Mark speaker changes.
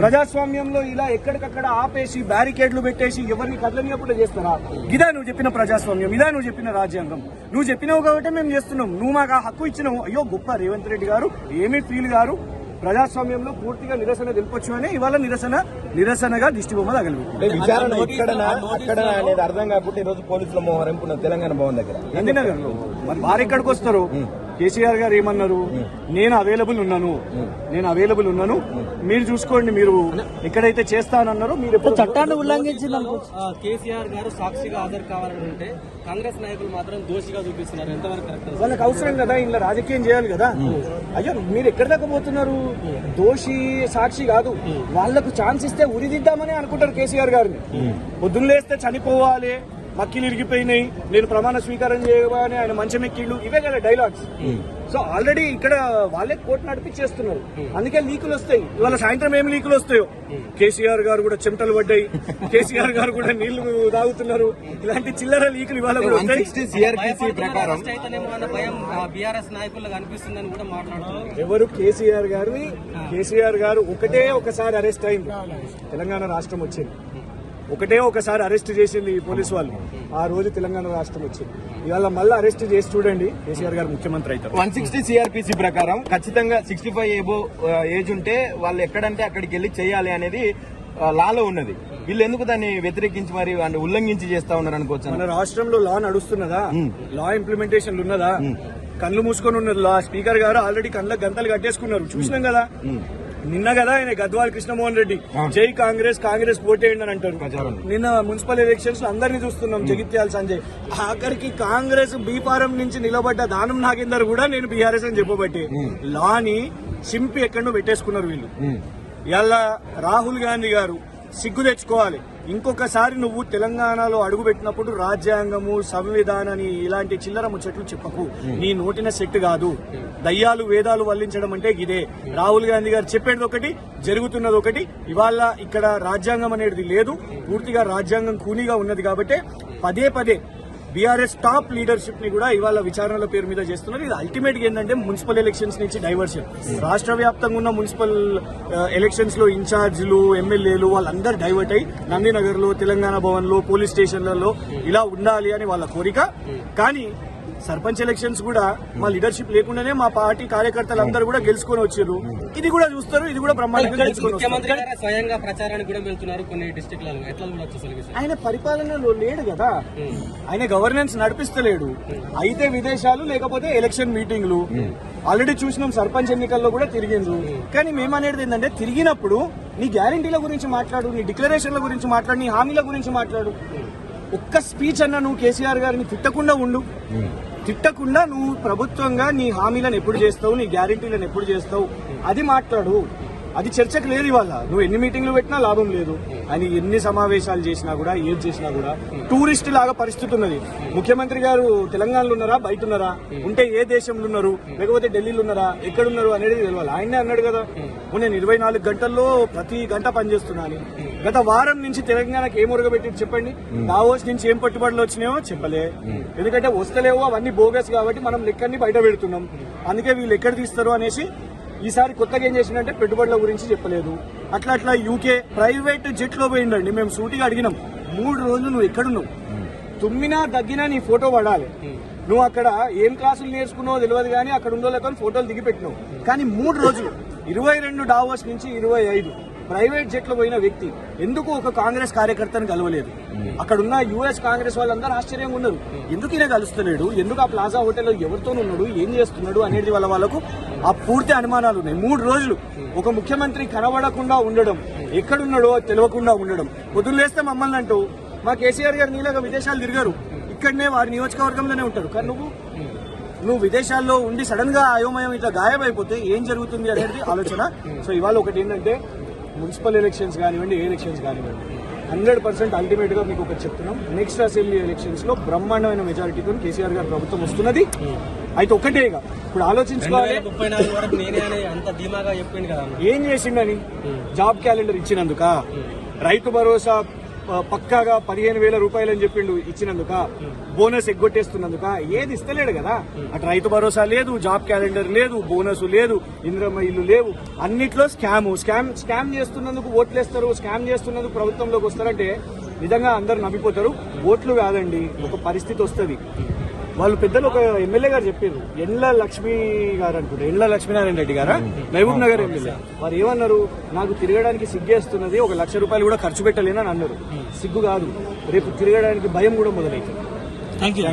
Speaker 1: ప్రజాస్వామ్యంలో ఇలా ఎక్కడికక్కడ ఆపేసి బ్యారికేడ్లు పెట్టేసి ఎవరిని కదలనియకుండా చేస్తారా? ఇదా నువ్వు చెప్పిన ప్రజాస్వామ్యం? ఇదా నువ్వు చెప్పిన రాజ్యాంగం? నువ్వు చెప్పినావు కాబట్టి మేము చేస్తున్నాం. నువ్వు మాకు ఆ హక్కు ఇచ్చినావు. అయ్యో గొప్ప రేవంత్ రెడ్డి గారు, ఏమీ ఫీల్ గారు ప్రజాస్వామ్యంలో పూర్తిగా నిరసన తెలుపొచ్చు అని ఇవాళ నిరసనగా దిష్టిబొమ్మ తగలబెట్టింది.
Speaker 2: విచారణ అక్కడ అనేది అర్థం కాకుండా ఈ రోజు పోలీసుల మోహరింపు తెలంగాణ భవన్ దగ్గర
Speaker 1: గాంధీనగర్ లో మరి వారు ఎక్కడికి వస్తారు? కేసీఆర్ గారు ఏమన్నారు? నేను అవైలబుల్ ఉన్నాను, మీరు చూసుకోండి, మీరు ఎక్కడైతే చేస్తానన్నారో మీరు
Speaker 3: చట్టాన్ని ఉల్లంఘించిన
Speaker 4: కేసీఆర్ గారు సాక్షిగా హాజరు కావాలంటే కాంగ్రెస్ నాయకులు మాత్రం దోషిగా చూపిస్తున్నారు. ఎంతవరకు కరెక్ట్?
Speaker 1: వాళ్ళకి అవసరం కదా, ఇలా రాజకీయం చేయాలి కదా. అయ్యో మీరు ఎక్కడి దాకా పోతున్నారు? దోషి సాక్షి కాదు, వాళ్లకు ఛాన్స్ ఇస్తే ఉరిదిద్దామని అనుకుంటారు కేసీఆర్ గారిని. పొద్దున్న లేస్తే చనిపోవాలి, మక్కిలు ఇరిగిపోయినాయి, నేను ప్రమాణ స్వీకారం చేయగానే ఆయన మంచం ఎక్కిళ్ళు, ఇవే కదా డైలాగ్స్. సో ఆల్రెడీ ఇక్కడ వాళ్ళే కోర్టు నడిపించేస్తున్నారు. అందుకే లీకులు వస్తాయి. ఇవాళ సాయంత్రం ఏమి లీకులు వస్తాయో. కేసీఆర్ గారు కూడా చెమటలు పడ్డాయి, కేసీఆర్ గారు కూడా నీళ్లు తాగుతున్నారు. ఇలాంటి చిల్లర లీకులు ఇవాళ కూడా వస్తాయి.
Speaker 4: బీఆర్ఎస్ నాయకులకు అనిపిస్తుందని కూడా మాట్లాడుతున్నారు.
Speaker 1: ఎవరు? కేసీఆర్ గారు ఒకసారి అరెస్ట్ అయింది, తెలంగాణ రాష్ట్రం వచ్చింది. ఒకసారి అరెస్ట్ చేసింది ఈ పోలీసు వాళ్ళు, ఆ రోజు తెలంగాణ రాష్ట్రం వచ్చింది. ఇవాళ మళ్ళీ అరెస్ట్ చేసి చూడండి, కేసీఆర్ గారు ముఖ్యమంత్రి అవుతారు.
Speaker 2: 160 సిఆర్పిసి ప్రకారం ఖచ్చితంగా 65 ఎబో ఏజ్ ఉంటే వాళ్ళు ఎక్కడంటే అక్కడికి వెళ్లి చేయాలి అనేది లాలో ఉన్నది. వీళ్ళు ఎందుకు దాన్ని వ్యతిరేకించి మరి ఉల్లంఘించి చేస్తా ఉన్నారు అనుకోవచ్చు.
Speaker 1: మన రాష్ట్రంలో లా నడుస్తున్నదా? లా ఇంప్లిమెంటేషన్ ఉన్నదా? కళ్ళు మూసుకొని ఉన్నది లా. స్పీకర్ గారు ఆల్రెడీ కళ్ళ గంతలు కట్టేసుకున్నారు, చూసినాం కదా. నిన్న కదా ఆయన గద్వాల్ కృష్ణమోహన్ రెడ్డి జై కాంగ్రెస్ పోటేయండి అని అంటారు. నిన్న మున్సిపల్ ఎలక్షన్స్ లో అందరినీ చూస్తున్నాం, జగిత్యాల సంజయ్. ఆఖరికి కాంగ్రెస్ బీఫారం నుంచి నిలబడ్డ దానం నాగేందర్ కూడా నేను బీఆర్ఎస్ అని చెప్పబట్టి లాని చింపి ఎక్కడో పెట్టేసుకున్నారు వీళ్ళు. ఇలా రాహుల్ గాంధీ గారు సిగ్గు తెచ్చుకోవాలి. ఇంకొకసారి నువ్వు తెలంగాణలో అడుగుపెట్టినప్పుడు రాజ్యాంగము, సంవిధానాన్ని ఇలాంటి చిల్లర ముచ్చట్లు చెప్పకు. నీ నోటిన సెట్ కాదు. దయ్యాలు వేదాలు వల్లించడం అంటే ఇదే. రాహుల్ గాంధీ గారు చెప్పేది ఒకటి, జరుగుతున్నది ఒకటి. ఇవాళ ఇక్కడ రాజ్యాంగం అనేది లేదు, పూర్తిగా రాజ్యాంగం కూనీగా ఉన్నది. కాబట్టి పదే బీఆర్ఎస్ టాప్ లీడర్షిప్ ని కూడా ఇవాళ విచారణల పేరు మీద చేస్తున్నారు. ఇది అల్టిమేట్ గా ఏంటంటే మున్సిపల్ ఎలక్షన్స్ నుంచి డైవర్షన్. రాష్ట్ర వ్యాప్తంగా ఉన్న మున్సిపల్ ఎలక్షన్స్ లో ఇన్ఛార్జీలు, ఎమ్మెల్యేలు వాళ్ళందరూ డైవర్ట్ అయ్యి నందినగర్ లో, తెలంగాణ భవన్ లో, పోలీస్ స్టేషన్లలో ఇలా ఉండాలి అని వాళ్ళ కోరిక. కానీ సర్పంచ్ ఎలక్షన్స్ కూడా మా లీడర్షిప్ లేకుండానే మా పార్టీ కార్యకర్తలు అందరూ కూడా గెలుచుకొని వచ్చారు. ఇది కూడా చూస్తారు, ఇది కూడా బ్రహ్మాండంగా
Speaker 4: స్వయంగా ప్రచారానికి కూడా వెళ్తున్నారు కొన్ని డిస్ట్రిక్ట్లలో. ఎట్లా
Speaker 1: ఆయన పరిపాలనలో లేడు కదా, ఆయన గవర్నెన్స్ నడిపిస్తలేడు. అయితే విదేశాలు, లేకపోతే ఎలక్షన్ మీటింగ్లు. ఆల్రెడీ చూసినాం, సర్పంచ్ ఎన్నికల్లో కూడా తిరిగిండ్రు. కానీ మేమనేది ఏంటంటే, తిరిగినప్పుడు నీ గ్యారంటీల గురించి మాట్లాడు, నీ డిక్లరేషన్ల గురించి మాట్లాడు, నీ హామీల గురించి మాట్లాడు. ఒక్క స్పీచ్ అన్నా నువ్వు కేసీఆర్ గారిని తిట్టకుండా ఉండు. తిట్టకుండా నువ్వు ప్రభుత్వంగా నీ హామీలను ఎప్పుడు చేస్తావు, నీ గ్యారంటీలను ఎప్పుడు చేస్తావు, అది మాట్లాడు. అది చర్చకు లేదు. ఇవాళ నువ్వు ఎన్ని మీటింగ్లు పెట్టినా లాభం లేదు. అని ఎన్ని సమావేశాలు చేసినా కూడా, ఏది చేసినా కూడా టూరిస్ట్ లాగా పరిస్థితి ఉన్నది. ముఖ్యమంత్రి గారు తెలంగాణలో ఉన్నారా, బయట ఉన్నారా, ఉంటే ఏ దేశంలో ఉన్నారు, లేకపోతే ఢిల్లీలో ఉన్నారా, ఎక్కడున్నారు అనేది తెలియాలి. ఆయనే అన్నాడు కదా, నేను 24 గంటల్లో ప్రతి గంట పనిచేస్తున్నాను. గత వారం నుంచి తెలంగాణకి ఏం ఉరగబెట్టి చెప్పండి. దావోస్ నుంచి ఏం పట్టుబడులు వచ్చినాయో చెప్పలే. ఎందుకంటే వస్తలేవో, అవన్నీ బోగస్ కాబట్టి మనం లెక్కన్ని బయట పెడుతున్నాం. అందుకే వీళ్ళు ఎక్కడ తీస్తారు అనేసి ఈసారి కొత్తగా ఏం చేసిందంటే పెట్టుబడుల గురించి చెప్పలేదు. అట్లా యూకే ప్రైవేట్ జెట్ లో పోయిండండి. మేము సూటిగా అడిగినాం, 3 రోజులు నువ్వు ఎక్కడున్నావు, తుమ్మినా దగ్గినా నీ ఫోటో పడాలి. నువ్వు అక్కడ ఏం క్లాసులు నేర్చుకున్నావో తెలియదు, కానీ అక్కడ ఉందో లేక ఫోటోలు దిగి పెట్టినావు. కానీ 3 రోజులు 22 డావోస్ నుంచి 25 ప్రైవేట్ జెట్లో పోయిన వ్యక్తి ఎందుకు ఒక కాంగ్రెస్ కార్యకర్తను కలవలేదు? అక్కడున్న యుఎస్ కాంగ్రెస్ వాళ్ళందరూ ఆశ్చర్యంగా ఉన్నారు. ఎందుకు ఈయన కలుస్తలేడు, ఎందుకు ఆ ప్లాజా హోటల్లో ఎవరితో ఉన్నాడు, ఏం చేస్తున్నాడు అనేది వాళ్ళకు ఆ పూర్తి అనుమానాలు ఉన్నాయి. 3 రోజులు ఒక ముఖ్యమంత్రి కనబడకుండా ఉండడం, ఎక్కడున్నాడో తెలియకుండా ఉండడం. పొద్దున్న లేస్తే మమ్మల్ని అంటూ, మా కేసీఆర్ గారు నీలాగా విదేశాలు తిరిగారు, ఇక్కడనే వారి నియోజకవర్గంలోనే ఉంటారు. కానీ నువ్వు విదేశాల్లో ఉండి సడన్ గా అయోమయం ఇట్లా గాయమైపోతే ఏం జరుగుతుంది అనేది ఆలోచన. సో ఇవాళ ఒకటి ఏంటంటే, మున్సిపల్ ఎలక్షన్స్ కానివ్వండి, ఏ ఎలక్షన్స్ కానివ్వండి, 100% అల్టిమేట్ గా మీకు ఒకటి చెప్తున్నాం, నెక్స్ట్ అసెంబ్లీ ఎలక్షన్స్ లో బ్రహ్మాండమైన మెజారిటీతో కేసీఆర్ గారు ప్రభుత్వం వస్తున్నది. అయితే ఒకటే ఇప్పుడు ఆలోచించుకోవాలి, ఏం చేసిండని. జాబ్ క్యాలెండర్ ఇచ్చినందుక, రైతు భరోసా పక్కాగా 15,000 రూపాయలు అని చెప్పిండు ఇచ్చినందుక, బోనస్ ఎగ్గొట్టేస్తున్నందుక ఏది ఇస్తలేడు కదా. అటు రైతు భరోసా లేదు, జాబ్ క్యాలెండర్ లేదు, బోనస్ లేదు, ఇంద్రమ్మ ఇల్లు లేవు, అన్నిట్లో స్కామ్ చేస్తున్నందుకు ఓట్లేస్తారు, స్కామ్ చేస్తున్నందుకు ప్రభుత్వంలోకి వస్తారంటే నిజంగా అందరు నవ్విపోతారు. ఓట్లు కాదండి, ఒక పరిస్థితి వస్తుంది. వాళ్ళు పెద్దలు ఒక ఎమ్మెల్యే గారు చెప్పారు, ఎండ్ల లక్ష్మి గారు అనుకుంటారు, ఎండ్ల లక్ష్మీనారాయణ రెడ్డి గారా, మహబూబ్ నగర్ ఎమ్మెల్యే. వారు ఏమన్నారు, నాకు తిరగడానికి సిగ్గేస్తున్నది, 1,00,000 రూపాయలు కూడా ఖర్చు పెట్టలేనని అన్నారు. సిగ్గు కాదు, రేపు తిరగడానికి భయం కూడా మొదలైతుంది.
Speaker 4: Thank you.